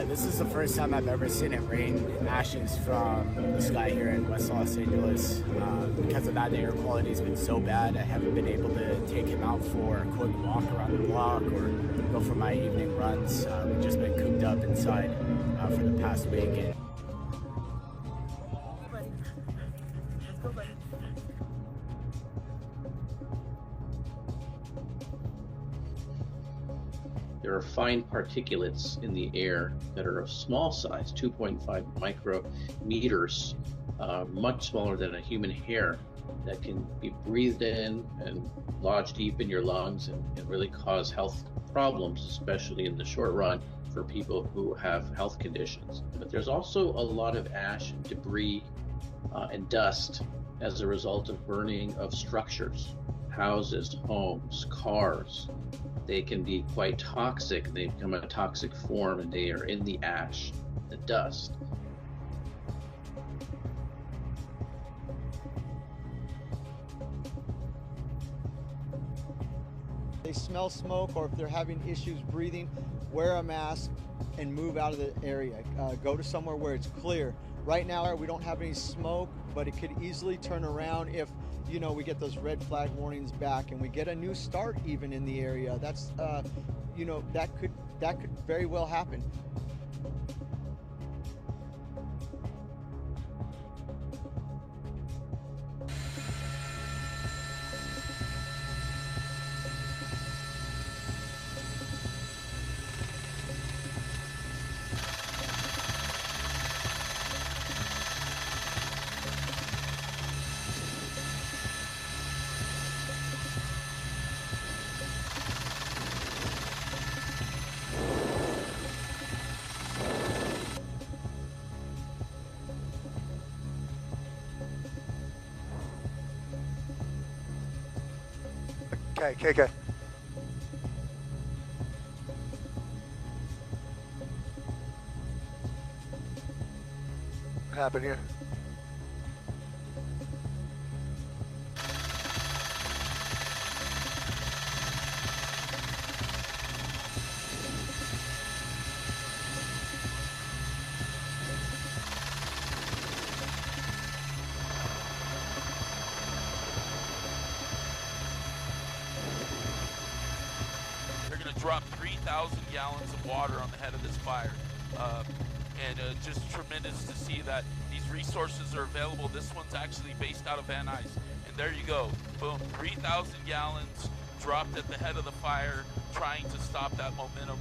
This is the first time I've ever seen it rain ashes from the sky here in West Los Angeles. Because of that, the air quality has been so bad, I haven't been able to take him out for a quick walk around the block or go for my evening runs. We've just been cooped up inside for the past week. And Let's go, buddy. There are fine particulates in the air that are of small size, 2.5 micrometers, much smaller than a human hair, that can be breathed in and lodge deep in your lungs and really cause health problems, especially in the short run for people who have health conditions. But there's also a lot of ash and debris and dust as a result of burning of structures, houses, homes, cars. They can be quite toxic. They become a toxic form and they are in the ash, the dust. They smell smoke, or if they're having issues breathing, wear a mask and move out of the area. Go to somewhere where it's clear. Right now we don't have any smoke, but it could easily turn around if we get those red flag warnings back and we get a new start even in the area. That's that could very well happen. Okay. What happened here? Drop 3,000 gallons of water on the head of this fire. And just tremendous to see that these resources are available. This one's actually based out of Van Nuys. And there you go. Boom, 3,000 gallons dropped at the head of the fire, trying to stop that momentum.